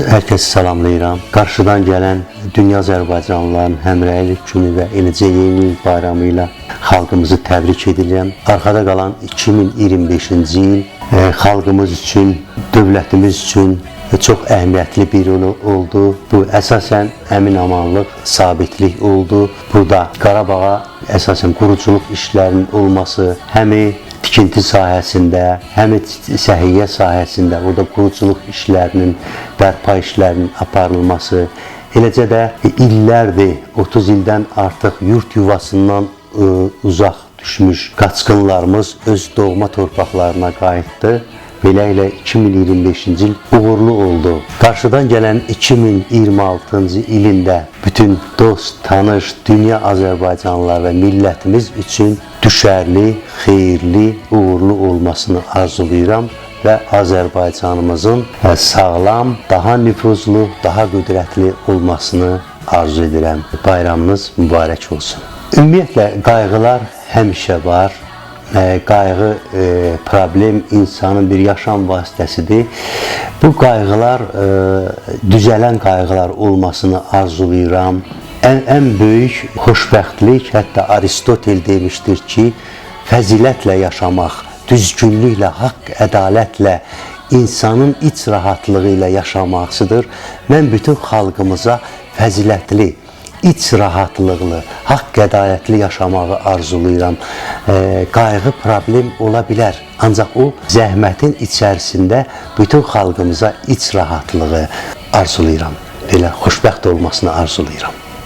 Hər kəsi salamlayıram. Qarşıdan gələn Dünya Azərbaycanlıların Həmrəylik günü və eləcə yeni il bayramı ilə xalqımızı təbrik edirəm. Arxada qalan 2025-ci il xalqımız üçün, dövlətimiz üçün çox əhəmiyyətli bir il oldu. Bu əsasən əmin-amanlıq, sabitlik oldu. Burada Qarabağa əsasən quruculuq işlərinin olması, həm tikinti sahəsində, həm səhiyyə sahəsində, orada quruculuq işlərinin, bərpa işlərinin aparılması, eləcə də illərdir, 30 ildən artıq yurt yuvasından uzaq düşmüş qaçqınlarımız öz doğma torpaqlarına qayıtdı. Beləliklə 2025-ci il uğurlu oldu. Qarşıdan gələn 2026-cı ilində bütün dost, tanış, dünya Azərbaycanlılar və millətimiz üçün düşərli, xeyirli, uğurlu olmasını arzulayıram və Azərbaycanımızın sağlam, daha nüfuzlu, daha qüdrətli olmasını arzu edirəm. Bayramınız mübarək olsun. Ümumiyyətlə, qayğılar həmişə var. Qayğı, problem insanın bir yaşam vasitəsidir. Bu qayğılar, düzələn qayğılar olmasını arzulayıram. Ən böyük xoşbəxtlik, hətta Aristotel demişdir ki, fəzilətlə yaşamaq, düzgünlüklə, haqq, ədalətlə, insanın iç rahatlığı ilə yaşamaqsıdır. Mən bütün xalqımıza fəzilətli, iç rahatlıqlı, haqq ədalətli yaşamağı arzulayıram. Qayğı problem ola bilər, ancaq o zəhmətin içərisində bütün xalqımıza iç rahatlığı arzulayıram. Belə xoşbəxt olmasını arzulayıram.